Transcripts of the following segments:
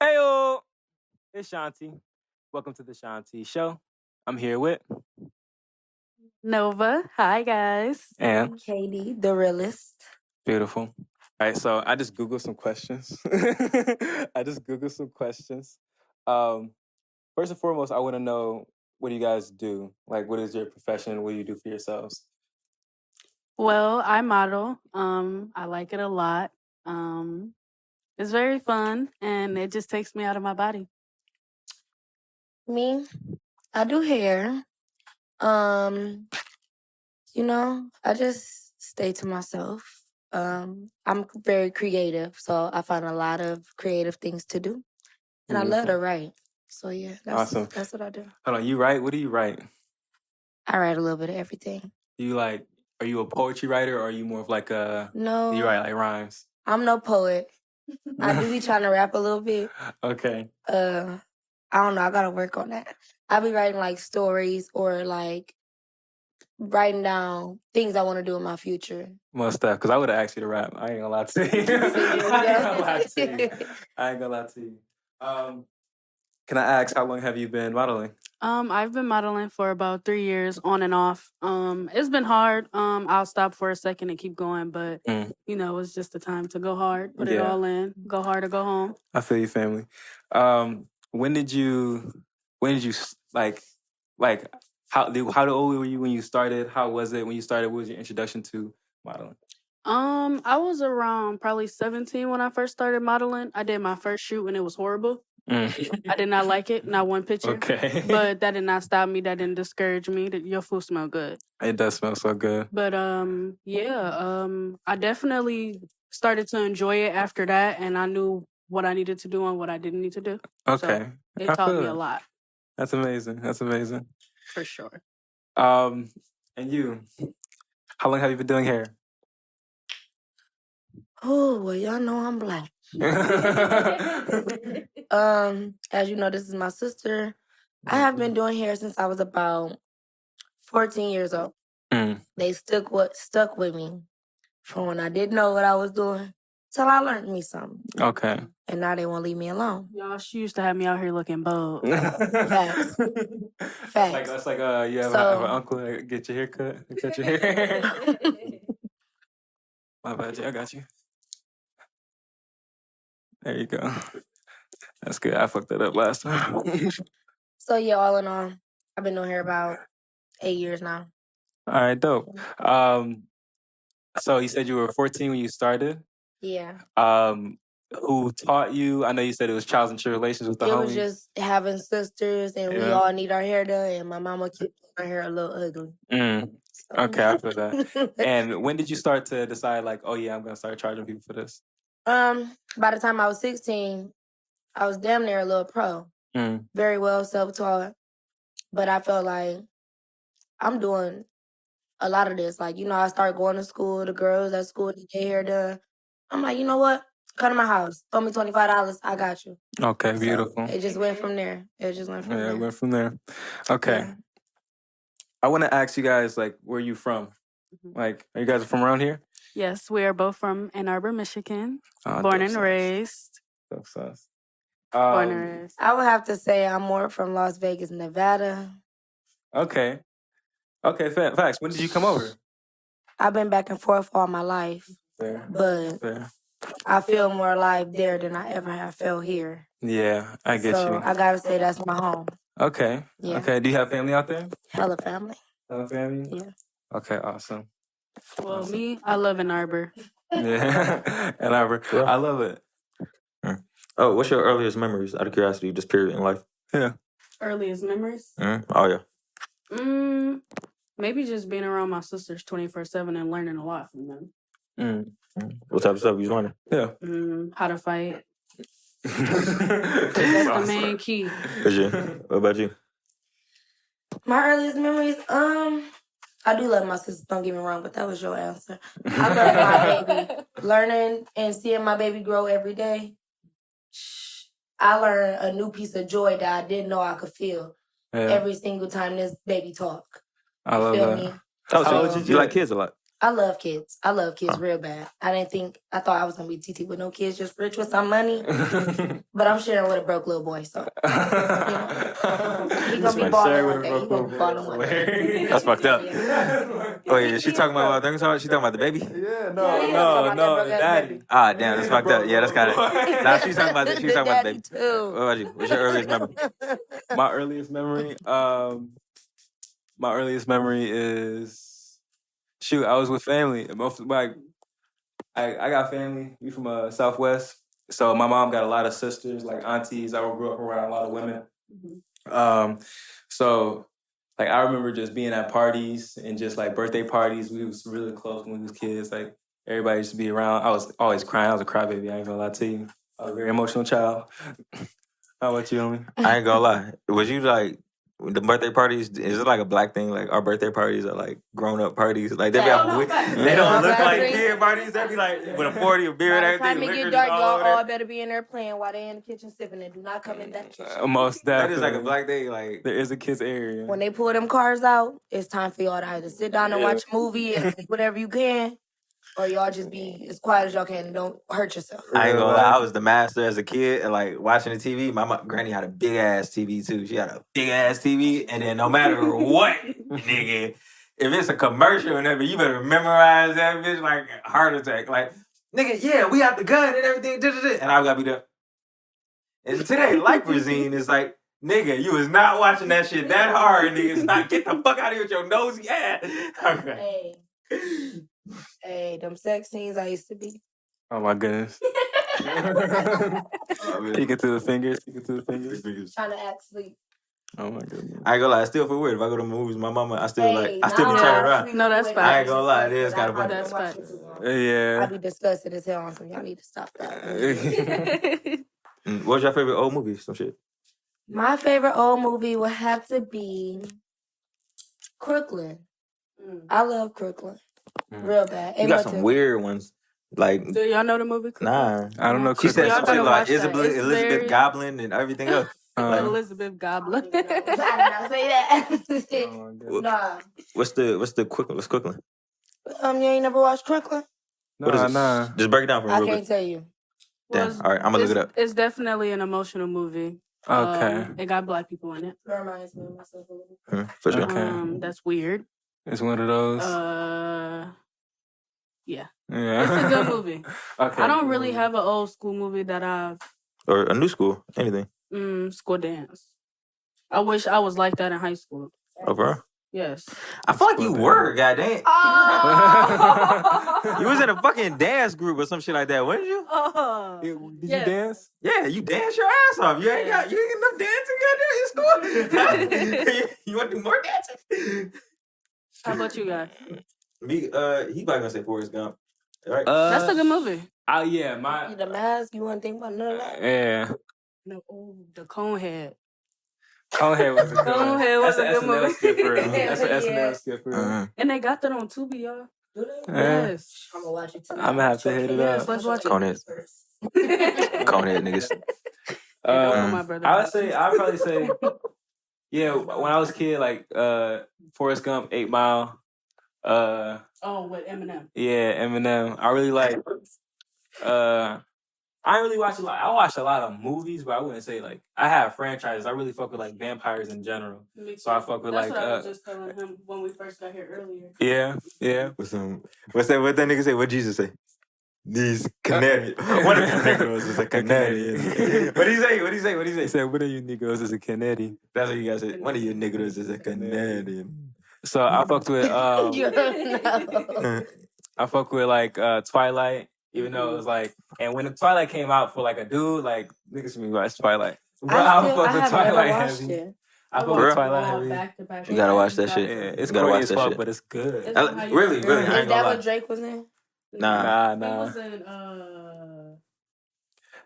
Heyo, it's Shanti. Welcome to the Shanti Show. I'm here with Nova. Hi, guys. and Katie, the realist. beautiful. All right, so I just googled some questions. First and foremost, I want to know, what do you guys do? Like, what is your profession? What do you do for yourselves? Well, I model. I like it a lot. It's very fun, and it just takes me out of my body. Me, I do hair. I just stay to myself. I'm very creative, so I find a lot of creative things to do. And I love to write. So yeah, Awesome. That's what I do. Hold on, you write? What do you write? I write a little bit of everything. Are you a poetry writer, or are you more of like a... No. You write like rhymes? I'm no poet. I do be trying to rap a little bit. Okay. I don't know. I gotta work on that. I be writing like stories or like writing down things I want to do in my future. Most stuff, because I would have asked you to rap. I ain't gonna lie to you. I ain't gonna lie to you. Can I ask, how long have you been modeling? I've been modeling for about 3 years, on and off. It's been hard. I'll stop for a second and keep going, but it's just the time to go hard, put it all in, go hard or go home. I feel you, family. When did you how old were you when you started? How was it when you started? What was your introduction to modeling? I was around probably 17 when I first started modeling. I did my first shoot and it was horrible. I did not like it, not one picture. Okay. But that did not stop me. That didn't discourage me. Your food smelled good. It does smell so good. But I definitely started to enjoy it after that, and I knew what I needed to do and what I didn't need to do. Okay. So it taught me a lot. That's amazing. For sure. And you, how long have you been doing hair? Oh, well, y'all know I'm black. As you know, this is my sister. I have been doing hair since I was about 14 years old. They stuck with me from when I didn't know what I was doing till I learned me something. Okay. And now they won't leave me alone. Y'all, she used to have me out here looking bold. Facts. That's like you have an uncle that get your hair cut, cut your hair. My bad, I got you. There you go. That's good. I fucked that up last time. So yeah, all in all, I've been doing hair about 8 years now. All right, dope. So you said you were 14 when you started? Yeah. Who taught you? I know you said it was trials and tribulations with the homies. It was just having sisters, and we all need our hair done, and my mama kept our hair a little ugly. Okay, I feel that. And when did you start to decide, like, oh yeah, I'm gonna start charging people for this? By the time I was 16, I was damn near a little pro. Very well self-taught. But I felt like I'm doing a lot of this. Like, I started going to school, the girls at school to get hair done. I'm like, you know what? Come to my house. Throw me $25. I got you. Okay, beautiful. So it just went from there. It went from there. Okay. Yeah. I want to ask you guys, like, where are you from? Like, are you guys from around here? Yes, we are both from Ann Arbor, Michigan. Oh, born and raised. Born and raised. I would have to say I'm more from Las Vegas, Nevada. Okay. Okay, facts. When did you come over? I've been back and forth all my life. Fair. But I feel more alive there than I ever have felt here. Yeah, I get you. I gotta say that's my home. Okay. Yeah. Okay. Do you have family out there? Hella family. Hella family? Yeah. Okay, awesome. Well, me, I love Ann Arbor. Yeah, Ann Arbor. Yeah. I love it. Oh, what's your earliest memories, out of curiosity, just period in life? Yeah. Earliest memories? Oh, yeah. Maybe just being around my sisters 24/7 and learning a lot from them. What type of stuff you learning? Yeah. How to fight. That's the main key. What about you? My earliest memories, I do love my sisters, don't get me wrong, but that was your answer. I love my baby. Learning and seeing my baby grow every day. I learned a new piece of joy that I didn't know I could feel every single time this baby talk. I love that. Me? Oh, so you like kids a lot? I love kids. I love kids real bad. I thought I was gonna be TT with no kids, just rich with some money. But I'm sharing with a broke little boy, so he gonna be balling one day. He gonna be balling one day. That's fucked up. Oh yeah, she talking about she talking about the baby? Yeah, no, daddy. Ah, damn, that's fucked up. Yeah, that's kind of. Nah, she's talking about the baby. Too. What about you? What's your earliest memory? My earliest memory is. Shoot, I was with family. Like, I got family. We from Southwest, so my mom got a lot of sisters, like aunties. I grew up around a lot of women. So like I remember just being at parties and just like birthday parties. We was really close when we was kids. Like everybody used to be around. I was always crying. I was a crybaby. I ain't gonna lie to you. I was a very emotional child. How about you, homie? I ain't gonna lie. Was you like the birthday parties? Is it like a black thing? Like our birthday parties are like grown up parties. Like they don't look like kid parties. They be like with a 40 of beer and everything. By the time it get dark, y'all all better be in there playing while they in the kitchen sipping and do not come in that kitchen. Most That definitely. is like a black day. Like There is a kids area. When they pull them cars out, it's time for y'all to either sit down and watch a movie and do whatever you can, or y'all just be as quiet as y'all can and don't hurt yourself. I ain't gonna lie, I was the master as a kid and like watching the TV. My granny had a big ass TV too. She had a big ass TV, and then no matter what, nigga, if it's a commercial and everything, you better memorize that bitch like a heart attack. Like, nigga, yeah, we have the gun and everything, and I gotta be there. And today, Lycrazine is like, nigga, you was not watching that shit that hard, nigga. Not get the fuck out of here with your nosy ass. Okay. Hey, them sex scenes I used to be. Oh my goodness. Peek it to the fingers. Trying to act sleep. Oh my goodness. I ain't gonna lie, I still feel weird if I go to movies. My mama, I still be now turning around. No, that's fine. I ain't gonna lie, it is kind of funny. That's fine. Yeah. I be disgusted as hell on some. Y'all need to stop that. What's your favorite old movie? Some shit. My favorite old movie would have to be Crooklyn. I love Crooklyn. Real bad. You got some weird ones. Like, do y'all know the movie? Nah. I don't know. She said Y'all something gotta like watch that. Elizabeth Goblin and everything else. Elizabeth Goblin. I did not say that. Oh my goodness. Nah. What's Crooklyn? What's Crooklyn? You ain't never watched Crooklyn? What is it? Nah. Just break it down for me I real can't quick. tell you. Damn. All right, I'm gonna look it up. It's definitely an emotional movie. Okay. It got black people in it. That reminds me of myself a little. For sure. Okay. That's weird. It's one of those. Yeah. Yeah. It's a good movie. Okay. I don't really have an old school movie that I've Or a new school, anything. School Dance. I wish I was like that in high school. Oh, bro. Yes. I feel like you were, goddamn. Oh! You was in a fucking dance group or some shit like that, wasn't you? Did you dance? Yeah, you dance your ass off. You ain't got enough dancing goddamn in school. You want to do more dancing? How about you guys? Me, he probably gonna say Forrest Gump. Right? That's a good movie. Yeah, The Mask, you want to think about none of that? yeah. No, the Conehead. Conehead was a good one. Conehead was That's a good an SNL movie. skit for real. That's an Yeah. SNL skit for real. And they got that on Tubi, y'all. Do they? Yes. I'm going to watch it tonight. I'm gonna have to hit it Yes, up. let's watch it. Conehead. Conehead niggas. I'd probably say, yeah, when I was a kid, like Forrest Gump, 8 Mile, with Eminem. yeah, Eminem. I really like I didn't really watch a lot. I watched a lot of movies, but I wouldn't say like I have franchises. I really fuck with like vampires in general. So I fuck with That's like what I was just telling him when we first got here earlier. yeah. What's that? What that nigga say? What Jesus say? These Canadian. One of the niggas is a Canadian. What do you say? He said, "What are you niggas as a Canadian?" That's what you guys said. One of you niggas is a Canadian. So I fucked with You don't know. I fuck with like Twilight, even though it was like, and when the Twilight came out for like a dude, like niggas me watch Twilight. Bro, I fuck with Twilight heavy. I fuck with Twilight heavy. You gotta watch that shit. Yeah, it's You gotta corny watch as that fuck, shit. but it's good. Really, I Is ain't gonna that lie. what Drake was in? Nah. He was in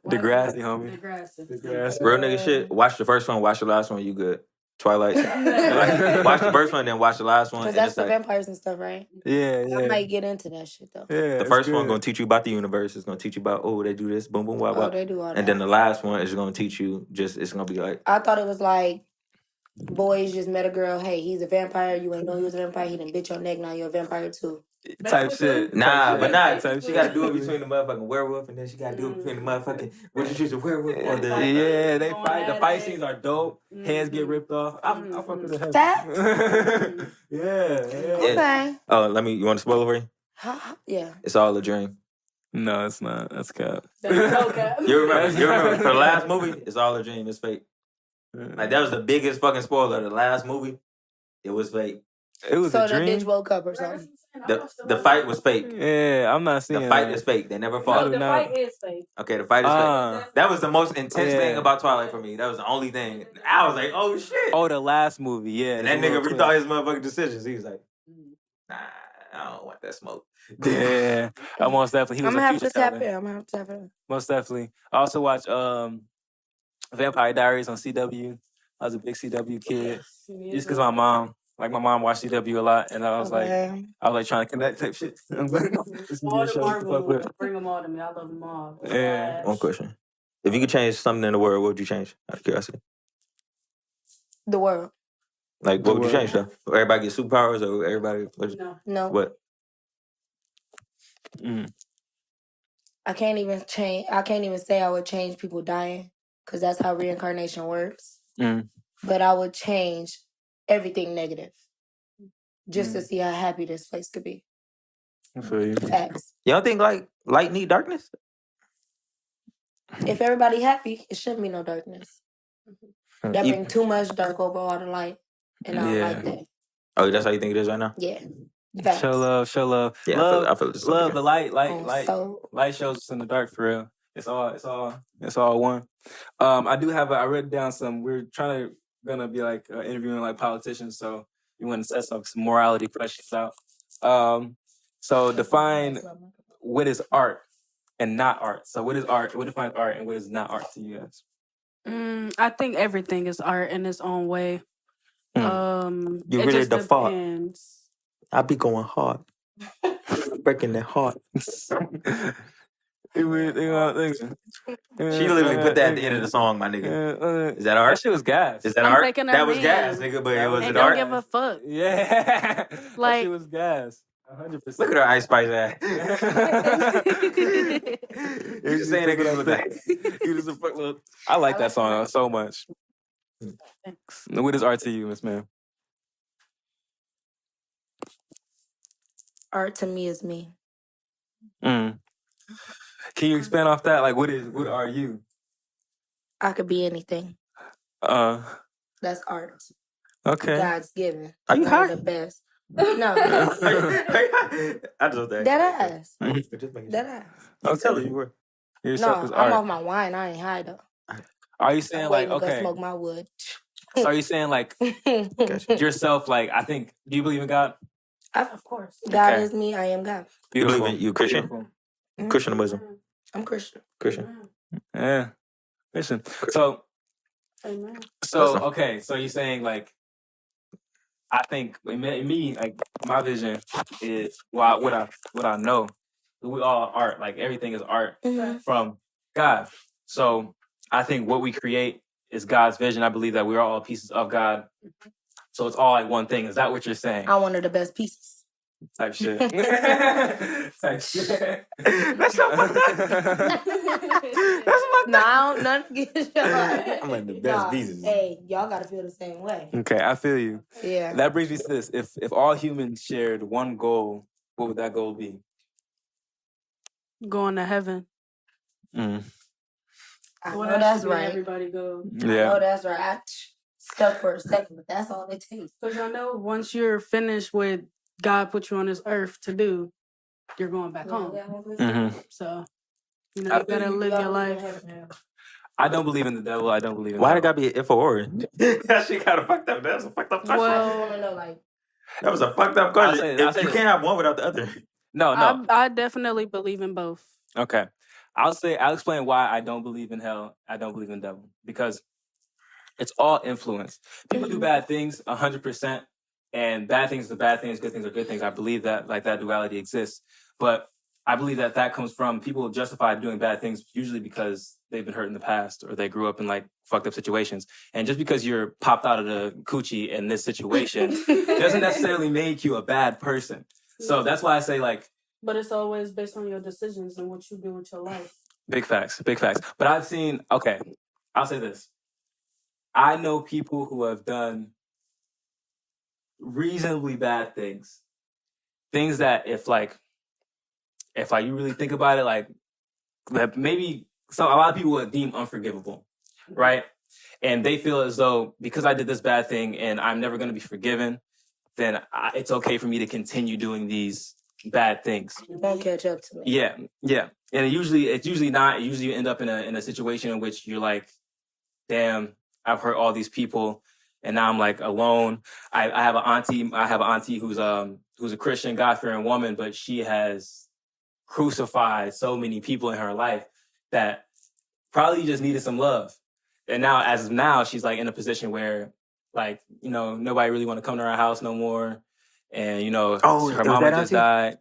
Degrassi, homie. Degrassi. Real nigga shit. Watch the first one, watch the last one, you good. Twilight. Like, watch the first one, then watch the last one. Because And that's it's the like, vampires and stuff, right? Yeah. I might get into that shit, though. Yeah, the first one gonna teach you about the universe. It's gonna teach you about, they do this, boom, boom, wah, Oh, wah. they do all that. And then the last one is gonna teach you it's gonna be like, I thought it was like boys just met a girl. Hey, he's a vampire. You ain't know he was a vampire. He done bit your neck. Now you're a vampire too. type shit. Nah, but nah. Type She got to shit. do it between the motherfucking werewolf, and then she got to do it between the motherfucking. Would you choose a werewolf or the? Yeah, they fight. The fight scenes are dope. Heads get ripped off. I fuck with the head. Facts? Yeah. Okay. Oh, you want to spoil it for you? Yeah. It's all a dream. No, it's not. That's cap. That's so cap. You remember for the last movie? It's all a dream. It's fake. Like that was the biggest fucking spoiler. The last movie, it was fake. It was So a dream. the bitch woke up or something. The fight was fake. Yeah, I'm not seeing The fight that. is fake. They never No, fought. the fight is fake. Okay, the fight is fake. That was the most intense thing Yeah. about Twilight for me. That was the only thing. I was like, oh shit. Oh, the last movie, yeah. And that nigga rethought his motherfucking decisions. He was like, nah, I don't want that smoke. Yeah, most definitely. He was I'm gonna a have future to tap talent. in. I'm gonna have to tap in. Most definitely. I also watched Vampire Diaries on CW. I was a big CW kid. Just because my mom watched CW a lot, and I was like trying to connect type shit. All the Marvel, bring them all to me. I love them all. Yeah. One question. If you could change something in the world, what would you change? Out of curiosity. The world. Like, what would you change, though? Everybody get superpowers, or everybody... No. What? I can't even say I would change people dying, because that's how reincarnation works. But I would change everything negative, just to see how happy this place could be. I feel you. Facts. You don't think like light need darkness? If everybody happy, it shouldn't be no darkness. That bring too much dark over all the light, and I don't like that. Oh, that's how you think it is right now? Yeah. Facts. Show love. Yeah, I feel it's love. The light So, shows us in the dark for real. It's all one. I read down some. We're gonna be like interviewing like politicians, so you want to set some morality questions out. So define what is art and not art. So what is art? What defines art and what is not art to you guys? I think everything is art in its own way. You it really just default. depends. I be going hard, breaking that heart. She literally put that at the end of the song, my nigga. Is that art? That shit was gas. Is that I'm art? breaking her That was man. gas, nigga. But was And it don't art? give a fuck. Yeah, Like- that shit was gas. 100%. Look at her Ice Spice ass. You're just saying that because of that. You just a fuck little. I like that song so much. Thanks. What is art to you, Miss Ma'am? art to me is me. Can you expand off that? Like, what are you? I could be anything. That's art. Okay. God's given. Are you high? The best. No. I just Dead ass. Dead ass. I'm telling you, Yourself No, is I'm art. off my wine. I ain't high though. Are you saying I'm like waiting to go okay? smoke my wood. So are you saying like yourself? Like I think. Do you believe in God? Of course. God Okay. is me. I am God. You believe in you Christian? Beautiful. Christian or Muslim? I'm Christian. Christian. Yeah. Listen. So Amen. okay. So you're saying like. I think in me, like my vision is what I know. We all are art. Like everything is art from God. So I think what we create is God's vision. I believe that we're all pieces of God. So it's all like one thing. Is that what you're saying? I'm one of the best pieces. Type shit. Type shit. That's so fucked up. That's fucked No, I don't none against y'all. I'm like the best pieces. Hey, y'all gotta feel the same way. Okay, I feel you. Yeah. That brings me to this. If all humans shared one goal, what would that goal be? Going to heaven. I know that's right. Everybody go. I know that's right. I stuck for a second, but that's all it takes. Because I know once you're finished with God put you on this earth to do, you're going back home. So, you know, you gotta live your life. I don't believe in the devil. I don't believe in Why the it gotta be an if or? That shit kind of fucked up. That was a fucked up question. Well, that was a fucked up question. I'll say You can't have one without the other. No. I definitely believe in both. Okay. I'll explain why I don't believe in hell. I don't believe in the devil. Because it's all influence. People do bad things 100%, and bad things are bad things, good things are good things. I believe that like that duality exists. But I believe that comes from people justify doing bad things usually because they've been hurt in the past or they grew up in like fucked up situations. And just because you're popped out of the coochie in this situation doesn't necessarily make you a bad person. So that's why I say like. But it's always based on your decisions and what you do with your life. Big facts. But I'll say this. I know people who have done reasonably bad things. Things that if you really think about it, like that maybe a lot of people would deem unforgivable, right? And they feel as though because I did this bad thing and I'm never going to be forgiven, then it's okay for me to continue doing these bad things. You won't catch up to me. Yeah. And it's usually not. Usually you end up in a situation in which you're like, damn, I've hurt all these people, and now I'm like alone. I have an auntie who's a Christian, God-fearing woman, but she has crucified so many people in her life that probably just needed some love. And now, as of now, she's like in a position where, like, nobody really want to come to her house no more, and her mama just died.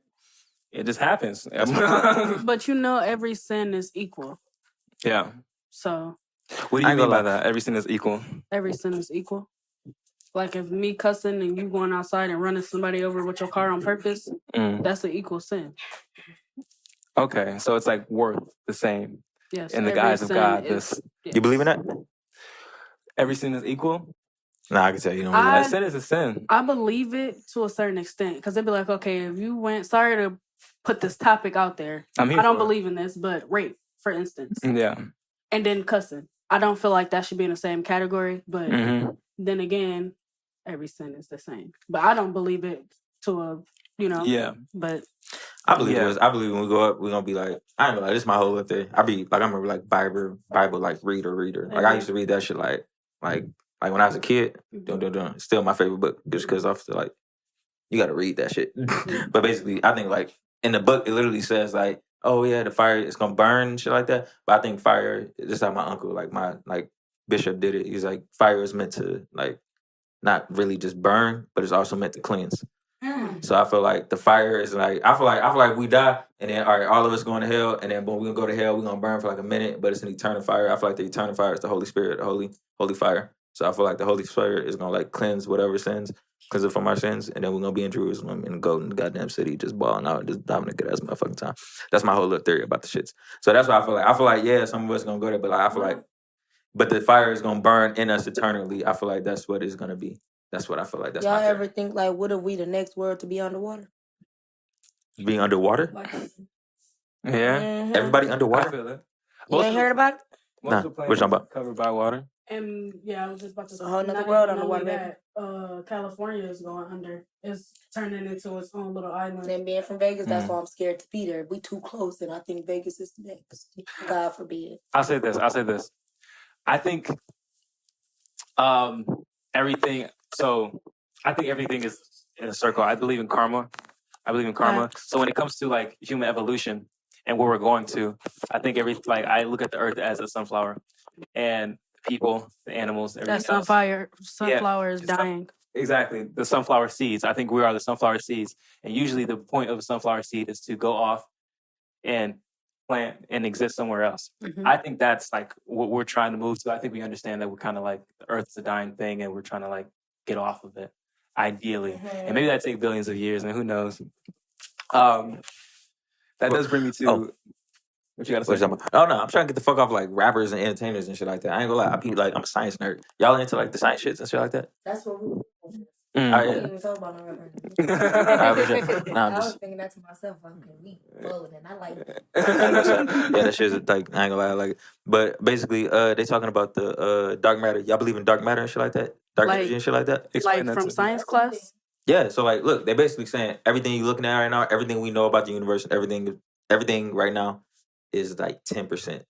It just happens. But every sin is equal. Yeah. So. What do you mean by that? Every sin is equal. Every sin is equal. Like if me cussing and you going outside and running somebody over with your car on purpose, that's an equal sin. Okay, so it's like worth the same. Yes. In the guise of God. You believe in that? Every sin is equal? Nah, I can tell you don't believe that. Sin is a sin. I believe it to a certain extent because they'd be like, okay, if you went, sorry to put this topic out there. I don't believe in this, but rape, for instance. Yeah. And then cussing. I don't feel like that should be in the same category, but then again, every sin is the same. But I don't believe it to a, Yeah. But I believe it was. I believe when we go up, we're gonna be like, I ain't gonna lie, this is my whole life thing. I remember like Bible like reader. Like I used to read that shit like when I was a kid. It's still my favorite book just because I feel like you gotta read that shit. But basically, I think like in the book it literally says like, oh yeah, the fire is gonna burn and shit like that. But I think fire, this is how my uncle, like my bishop did it. He's like, fire is meant to like not really just burn, but it's also meant to cleanse. So I feel like the fire is like, I feel like we die and then all of us going to hell and then boom, we're gonna go to hell, we're gonna burn for like a minute, but it's an eternal fire. I feel like the eternal fire is the Holy Spirit, the holy fire. So I feel like the Holy Spirit is gonna like cleanse whatever sins, cleanse it from our sins, and then we're gonna be in Jerusalem and go in the goddamn city, just balling out, just having a good ass motherfucking time. That's my whole little theory about the shits. So that's why I feel like. I feel like yeah, some of us gonna go there, but like I feel like, but the fire is gonna burn in us eternally. I feel like that's what it's gonna be. That's what I feel like. That's y'all ever think like, what if we the next world to be underwater? Being underwater? Yeah. Everybody underwater? I feel it. You ain't heard about it? Nah, what you talking about? Covered by water. And yeah, I was just about to say, a whole nother world underwater. That California is going under. It's turning into its own little island. And being from Vegas, that's why I'm scared to be there. We too close, and I think Vegas is the next. God forbid. I'll say this. I think everything. So I think everything is in a circle. I believe in karma. So when it comes to like human evolution and where we're going to, I think I look at the earth as a sunflower, and people, the animals, everything that sunflower is dying. Exactly. The sunflower seeds. I think we are the sunflower seeds. And usually the point of a sunflower seed is to go off and plant and exist somewhere else. I think that's like what we're trying to move to. I think we understand that we're kind of like the earth's a dying thing and we're trying to like get off of it, ideally. And maybe that takes billions of years and who knows. That does bring me to... What you gotta say? Oh no, I'm trying to get the fuck off like rappers and entertainers and shit like that. I ain't gonna lie, I'm a science nerd. Y'all into like the science shits and shit like that? That's what we I didn't even talk about no rapper. I was thinking that to myself. We floating, and I like it. Yeah, that shit's like, I ain't gonna lie, I like it. But basically, they talking about the dark matter. Y'all believe in dark matter and shit like that? Dark energy and shit like that? Like from science class? Yeah, so like, look, they basically saying everything you're looking at right now, everything we know about the universe, everything right now is like 10%.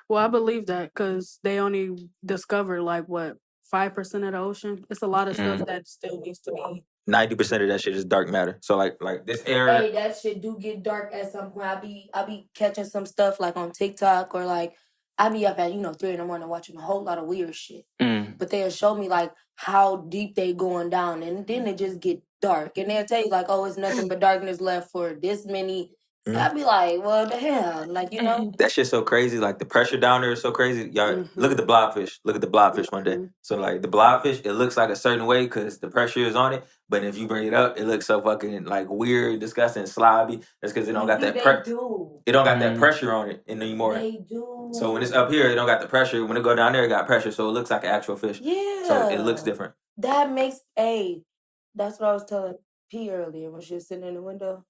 Well, I believe that because they only discovered like what 5% of the ocean. It's a lot of stuff that still needs to be. 90% of that shit is dark matter. So like this area. Hey, that shit do get dark at some point. I be catching some stuff like on TikTok or like I be up at 3 in the morning watching a whole lot of weird shit. But they'll show me like how deep they going down, and then they just get dark, and they'll tell you like, oh, it's nothing but darkness left for this many I'd be like, well, the hell, like, you know. That shit's so crazy. Like the pressure down there is so crazy. Y'all look at the blobfish. Look at the blobfish one day. So like the blobfish, it looks like a certain way because the pressure is on it. But if you bring it up, it looks so fucking like weird, disgusting, slobby. That's because it don't got that pressure. It don't got that pressure on it anymore. They do. So when it's up here, it don't got the pressure. When it go down there, it got pressure. So it looks like an actual fish. Yeah. So it looks different. That makes that's what I was telling P earlier when she was sitting in the window.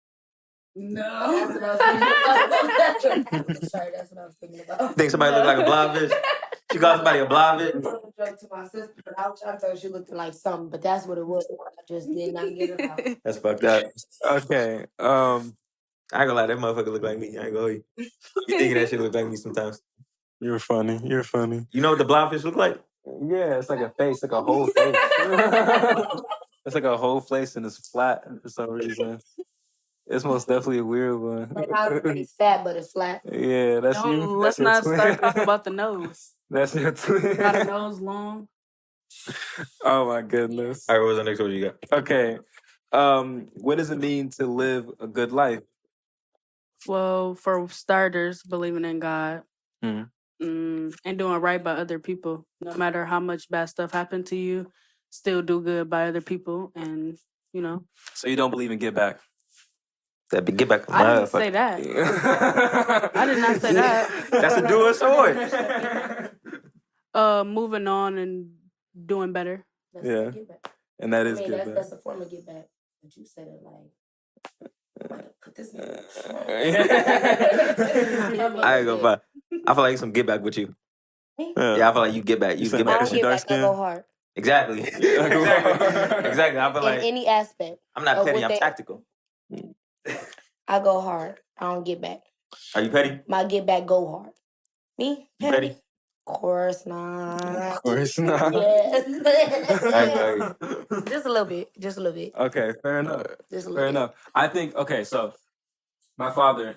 No. That's what I was thinking about. Sorry, that's what I was thinking about. Think somebody look like a blobfish? She called somebody a blobfish? I joke to my sister, but I was trying to tell her she looked like something, but that's what it was. I just did not get it out. That's fucked up. Okay. I ain't gonna lie, that motherfucker look like me. I ain't gonna lie. You thinking that shit look like me sometimes. You're funny. You're funny. You know what the blobfish look like? Yeah, it's like a face, like a whole face. It's like a whole face and it's flat for some reason. It's most definitely a weird one. Like how it's fat, but it's flat. Yeah, that's you. Let's not start talking about the nose. That's your twin. Got a nose long. Oh my goodness. All right, what's the next one you got? Okay. What does it mean to live a good life? Well, for starters, believing in God. And doing right by other people. No matter how much bad stuff happened to you, still do good by other people, and you know. So you don't believe in get back? That be get back. I didn't say that. I did not say that. That's a dual sword. Moving on and doing better. That's Yeah, get back. and that is good. That's a form of get back. But you said it like. Put this in. I ain't gonna lie. I feel like some get back with you. Yeah, I feel like you get back. You get back. I don't get back. I go hard. Exactly. Exactly. I feel like in any aspect. I'm not petty. I'm tactical. I go hard. I don't get back. Are you petty? My get back go hard. Me? You petty? Of course not. Of course not. Yes. I Just a little bit. Just a little bit. Okay, fair enough. Just a little Fair bit. enough. I think so my father,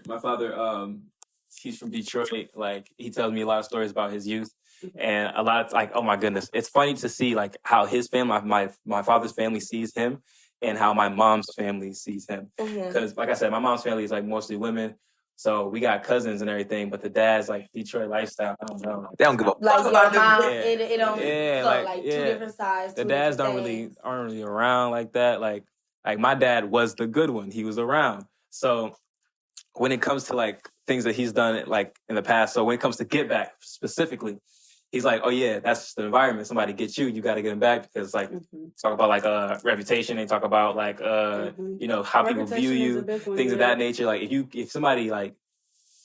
he's from Detroit. Like he tells me a lot of stories about his youth. And a lot of like, oh my goodness, it's funny to see like how his family, my father's family sees him, and how my mom's family sees him. Because like I said, my mom's family is like mostly women, so we got cousins and everything. But the dad's like Detroit lifestyle. I don't know. They don't give a fuck Like about your mom, them. it don't. Yeah, So, like, two different sides. The two dads different aren't really around like that. Like my dad was the good one. He was around. So when it comes to like things that he's done like in the past, so when it comes to get back specifically, he's like, oh yeah, that's just the environment. Somebody gets you, you got to get them back, because like talk about like reputation. They talk about like you know, how people view you, things of that nature. Like if somebody like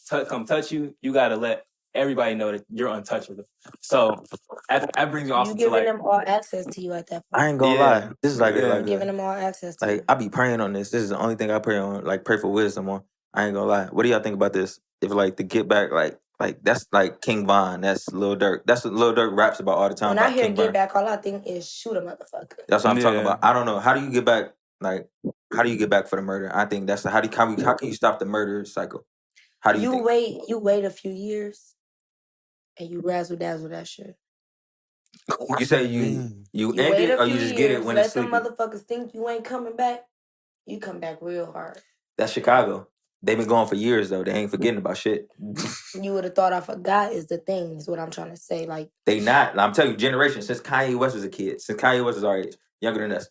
come touch you, you got to let everybody know that you're untouchable. So that brings you also giving to like them all access to you at that point. I ain't gonna lie. This is like, Giving them all access to like you. I be praying on this. This is the only thing I pray on. Like pray for wisdom on. I ain't gonna lie. What do y'all think about this? If like the get back, like that's like King Von. That's Lil Durk. That's what Lil Durk raps about all the time. When I hear get back, all I think is shoot a motherfucker. That's what I'm talking about. I don't know. How do you get back? Like, how do you get back for the murder? I think that's how can you stop the murder cycle? How do you think? You wait a few years, and you razzle dazzle that shit. You say you end wait it, a or you few just get it years, when let it's some sleepy? motherfuckers think you ain't coming back. You come back real hard. That's Chicago. They've been going for years though. They ain't forgetting about shit. You would have thought I forgot is the thing, is what I'm trying to say. Like they not. I'm telling you, generation since Kanye West was a kid, since Kanye West was our age, younger than us.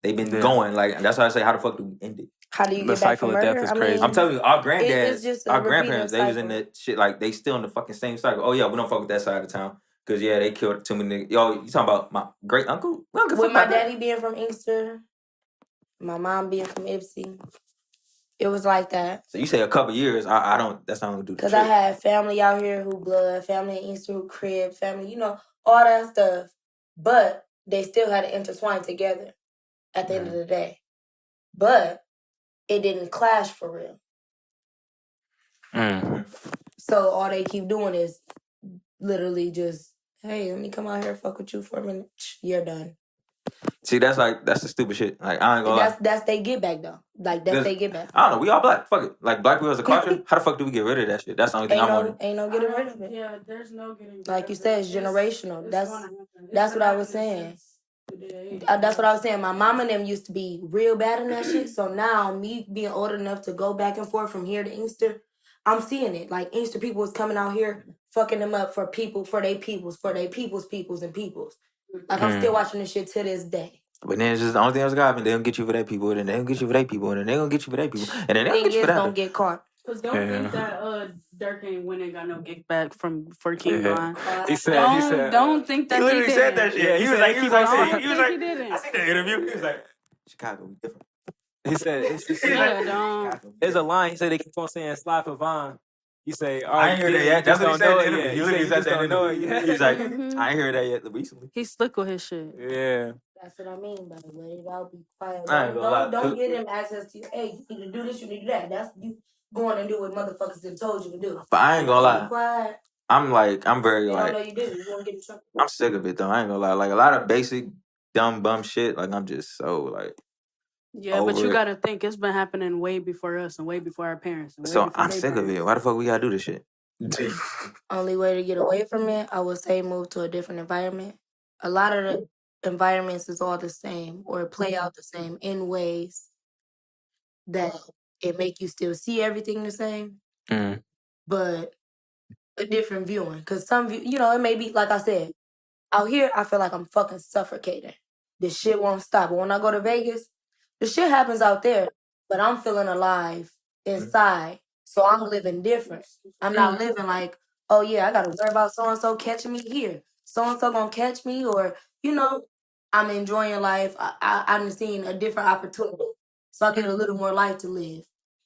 They've been going like. That's why I say, how the fuck do we end it? How do you The get back cycle from of murder? death is crazy. I'm telling you, our granddads, just our a grandparents, they was in cycle. that shit. Like they still in the fucking same cycle. Oh yeah, we don't fuck with that side of town because they killed too many niggas. Yo, you talking about my great uncle? With my daddy being from Inkster, my mom being from Ipsy. It was like that. So you say a couple years? I don't. That's not gonna do. Because I had family out here who blood, family in Inkster who crib, family, you know, all that stuff. But they still had to intertwine together at the end of the day. But it didn't clash for real. So all they keep doing is literally just, hey, let me come out here and fuck with you for a minute. You're done. See, that's the stupid shit. Like I ain't gonna lie. That's they get back though. Like that's they get back. I don't know. We all black. Fuck it. Like black people as a culture. How the fuck do we get rid of that shit? That's the only thing I'm wondering. Ain't no getting rid of it. Yeah, there's no getting rid like of you said, it's generational. That's what I was saying. That's what I was saying. My mom and them used to be real bad in that shit. So now, me being old enough to go back and forth from here to Inkster, I'm seeing it. Like, Inkster people is coming out here, fucking them up for people, for they peoples, and peoples. Like, I'm still watching this shit to this day. But then it's just the only thing that's gonna happen. They don't get you for their people, and then they don't get you for their people, and then they gonna get you for their people, and then they don't get you for that. Don't get caught. Cause don't think that Dirk ain't went and got no kick back for King Von. He said, don't think that he literally said that shit. Yeah, he was like, he didn't. I seen that interview. He was like, Chicago, we different. He said, there's a line. He said they keep on saying slide for Von. He say, I ain't heard that yet. That's what he said in the interview. He literally said that in the interview. interview. He was like, I ain't heard that yet recently. He's slick with his shit. Yeah. That's what I mean by let it all be quiet. I ain't gonna lie. Don't give them access to you. Hey, you need to do this, you need to do that. That's you going and do what motherfuckers have told you to do. But I ain't gonna lie. Be quiet. I'm very They like, don't know you did. You won't get in trouble. I'm sick of it though. I ain't gonna lie. Like a lot of basic dumb bum shit. Like I'm just so like. Yeah, but you gotta think it's been happening way before us and way before our parents. So I'm sick of it. Why the fuck we gotta do this shit? Only way to get away from it, I would say, move to a different environment. A lot of the environments is all the same or play out the same in ways that it make you still see everything the same, but a different viewing. Because some, it may be, like I said, out here, I feel like I'm fucking suffocating. This shit won't stop. But when I go to Vegas, the shit happens out there, but I'm feeling alive inside. So I'm living different. I'm not living like, oh yeah, I gotta worry about so-and-so catching me here. So-and-so gonna catch me, or, I'm enjoying life. I'm seeing a different opportunity. So I get a little more life to live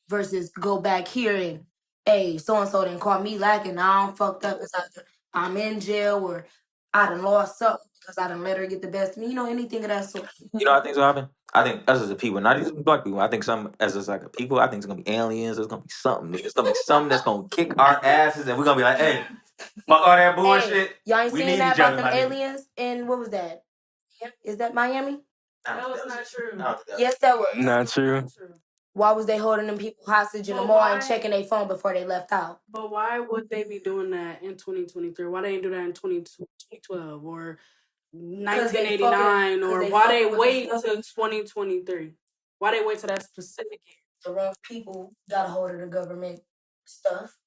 versus go back here and, hey, so-and-so didn't call me lacking. Now I'm fucked up. It's either I'm in jail or I done lost something because I done let her get the best of me. Anything of that sort. I think so happen? I think us as a people, not even black people. I think some as just like a people. I think it's gonna be aliens. There's gonna be something. It's gonna be something that's gonna kick our asses, and we're gonna be like, "Hey, fuck all that bullshit." Hey, y'all ain't seen that about them aliens? And what was that? Is that Miami? That was not true. Yes, that was not true. Why was they holding them people hostage in the mall and checking their phone before they left out? But why would they be doing that in 2023? Why they didn't do that in 2012 or 1989, or why they wait till 2023? Why they wait till that specific year? The wrong people got a hold of the government stuff.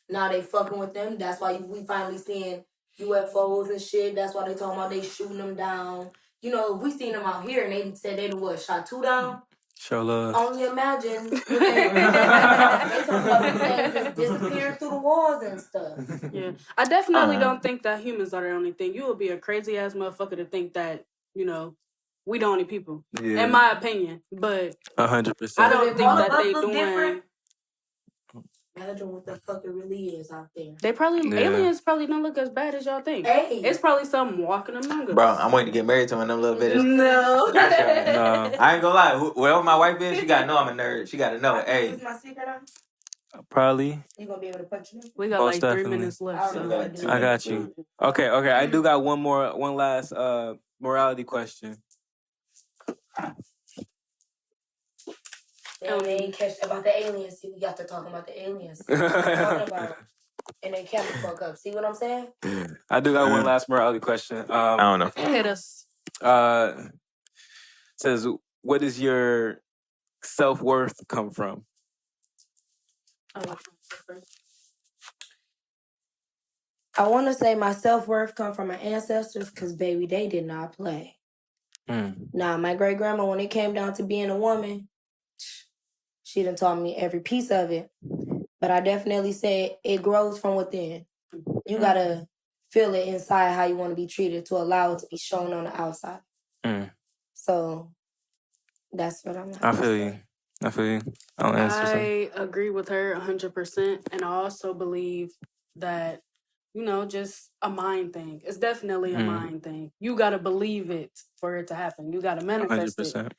Now they fucking with them. That's why we finally seeing UFOs and shit. That's why they talking about they shooting them down. If we seen them out here and they said they shot 2 down. Show love. Only imagine. They talking about things that's disappearing through the walls and stuff. Yeah, I definitely don't think that humans are the only thing. You would be a crazy ass motherfucker to think that we the only people. Yeah. In my opinion, but 100%. I don't think that they doing. Different. Imagine what the fuck it really is out there. They probably aliens probably don't look as bad as y'all think. Hey. It's probably something walking among us. Bro, I'm waiting to get married to one of them little bitches. No. No. I ain't gonna lie. Whoever my wife is, she gotta know I'm a nerd. She gotta know. Hey. My secret on? Probably. You gonna be able to punch me? We got like 3 minutes left. So. I got you. Okay. I do got one last morality question. They ain't catch about the aliens. See, we got to talk about the aliens. Talking about, and they can't fuck up. See what I'm saying? I do got one last morality question. I don't know. Hit us. Says, what does your self-worth come from? I want to say my self-worth come from my ancestors because, baby, they did not play. Nah, my great-grandma, when it came down to being a woman, she done taught me every piece of it. But I definitely say it grows from within. You got to feel it inside how you want to be treated to allow it to be shown on the outside. So that's what I'm like. I feel you. I agree with her 100%. And I also believe that, just a mind thing. It's definitely a mind thing. You got to believe it for it to happen. You got to manifest 100%. It.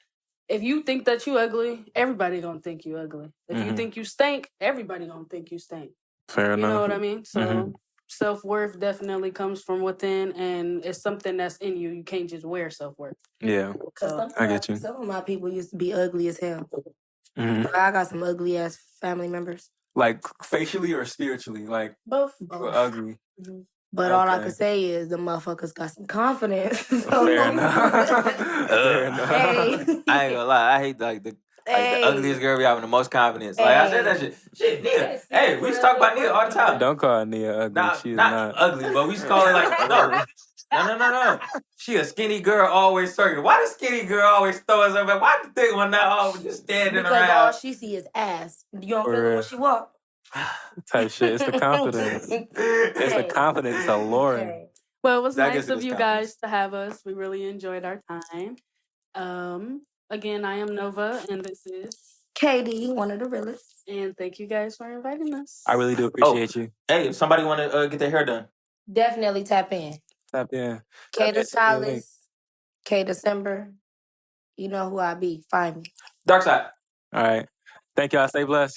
If you think that you ugly, everybody gonna think you ugly. If you think you stink, everybody gonna think you stink. Fair enough. You know what I mean? So self-worth definitely comes from within, and it's something that's in you. You can't just wear self-worth. Yeah, I get you. Some of my people used to be ugly as hell. I got some ugly ass family members. Like facially or spiritually? Like both. Ugly. But all I Okay. can say is the motherfuckers got some confidence. Fair enough. Fair enough. Hey. I ain't gonna lie. I hate the Hey. ugliest girl be having the most confidence. Like I said that shit. Shit, Nia. Hey, we used to talk about Nia all the time. Don't call Nia ugly. Nah, She's not not. ugly, but we used to call her like no. She a skinny girl, always circling. Why the skinny girl always throw us up? Why the thick one not always just standing Because around? all she see is ass. You don't feel it when she walk. Type shit. It's the confidence. It's the confidence alluring. Hey. Well, it was I guess nice it of is you confidence. guys to have us. We really enjoyed our time. Again, I am Nova, and this is Katie, one of the realest. And thank you guys for inviting us. I really do appreciate you. Hey, if somebody want to get their hair done, Definitely tap in. Tap in. K Tap the in, send me a link. Stylist, K December. You know who I be. Find me. Dark Side. All right. Thank y'all. Stay blessed.